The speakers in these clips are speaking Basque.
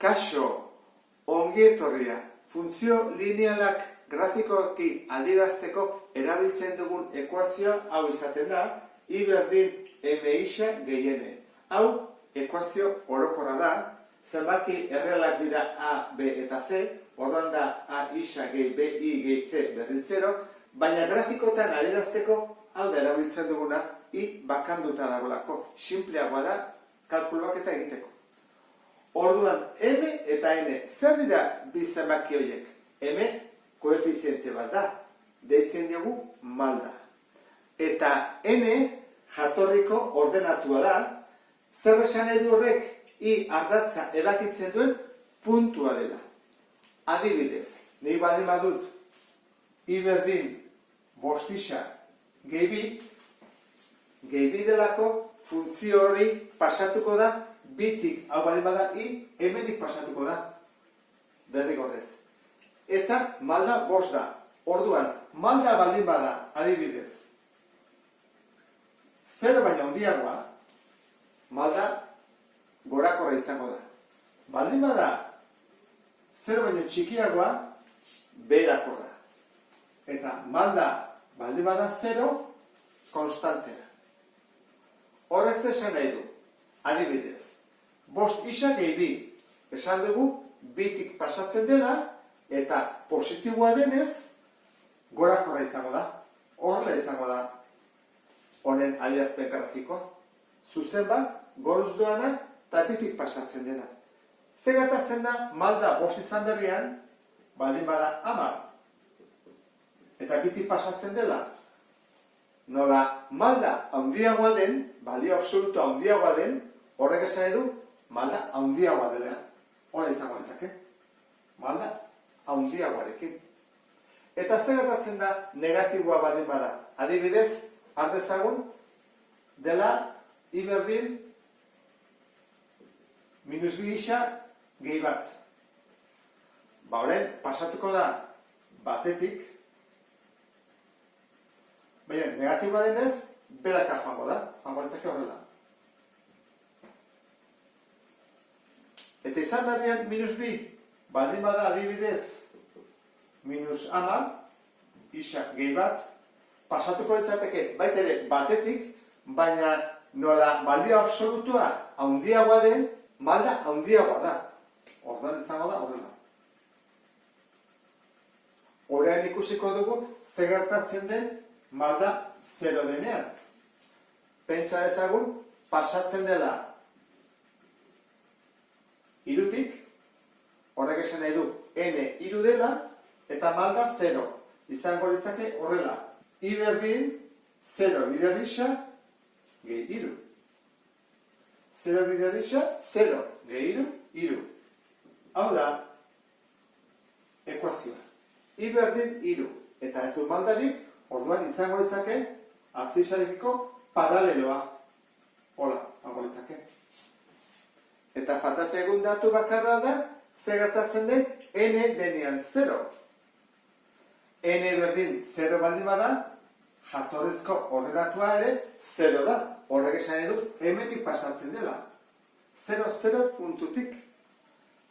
Kaixo, ongietorria, funtzio linealak grafikoki adierazteko erabiltzen dugun ekuazioa hau izaten da, I berdin M isa gehiene. Hau, ekuazio orokorra da, zenbaki errealak dira A, B eta C, orduan da A isa gehi B, I gehi C berdin 0, baina grafikotan adierazteko hau da erabiltzen duguna I bakanduta dagoelako. Sinpleagoa da, kalkuluak eta egiteko. Orduan, M eta N, zer dira bi zenbaki horiek? M, koefiziente bat da, deitzen diogu malda. Eta N, jatorriko ordenatua da, zer esan edu horrek I ardatza ebakitzen duen puntua dela. Adibidez, nahi baldin badut I berdin bostisa gehi bi delako funtzio hori pasatuko da bitik, hau baldin bada I, hemenik pasatuko da. Derrigorrez. Eta malda bost da. Orduan, malda baldin bada, adibidez, 0 baina handiagoa, malda gorakorra izango da. Baldin bada 0 baino txikiagoa, beherakorra. Eta malda baldin bada 0, konstantea. Horrek esan nahi du, adibidez, bost isa gehi bi, esan dugu, bitik pasatzen dela, eta positiboa denez, gorakorra izango da, horrela izango da, honen adierazpen grafikoa. Zuzen bat, goruz doana, eta bitik pasatzen dena. Zer gertatzen da, malda bost izan berrian, baldin bada 10. Eta bitik pasatzen dela, nola malda handiagoa den, balio absoluto handiagoa den, horrek esan edu, malda handiagoa dela. Hora izango izake. Malda handiagoarekin. Eta zer gertatzen da negatiboa baldin bada. Adibidez, ardezagun, dela I berdin minus bi isa gehi bat. Ba horren, pasatuko da batetik, baina negatiboa denez, beraka joango da, joango ditzake horrela. Eta izan berrian minus bi, baldin bada adibidez, minus 10, isa gehi bat, pasatuko ditzateke baita ere batetik, baina nola balio absolutua handiagoa den, malda handiagoa da. Orduan izango da horrela. Horrean ikusiko dugu, zer gertatzen den malda 0 denean. Pentsa ezagun, pasatzen dela irutik, horrek esan nahi du, N iru dela, eta malda 0. Izango ditzake horrela. I berdin 0 bider isa gehi iru. 0 bider isa, 0 gehi iru, iru. Hau da, ekuazioa. I berdin iru. Eta ez du maldarik, orduan izango ditzake, abzisarekiko paraleloa. Hola, hango ditzake. Eta fantazia egun datu bakarra da, zer gertatzen den, N denean 0. N berdin 0 baldin bada, jatorrizko ordenatua ere 0 da. Horrek esan edu, hemetik pasatzen dela. 0 puntutik.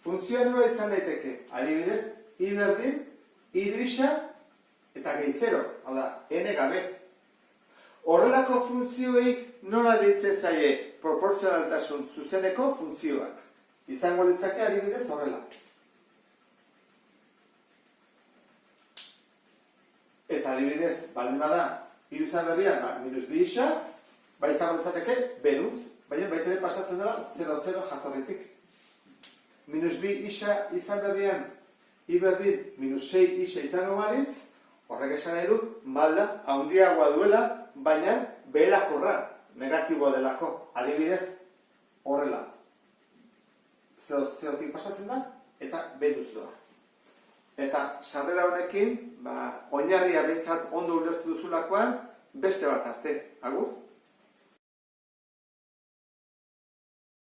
Funtzioa nola izan daiteke. Adibidez, I berdin, iru isa, eta gehi 0. Hau da, N gabe. Horrelako funtzioei nola deitzen zaie proportzionaltasun zuzeneko funtzioak. Izango litzake adibidez horrela. Eta adibidez, baldin bada, iru izan berrian, minus bi isa, bai izango litzateke beruntz, baina baita ere pasatzen dela 0,0 jatorritik. Minus bi isa izan berrian, I berdin minus 6 isa izango balitz, horrek esan nahi du, malda handiagoa duela, baina beherakorra, negatiboa delako. Adibidez, horrela. Zerotik pasatzen da, eta beruz doa. Eta sarrera honekin, oinarria behintzat ondo ulertu duzulakoan, beste bat arte. Agur?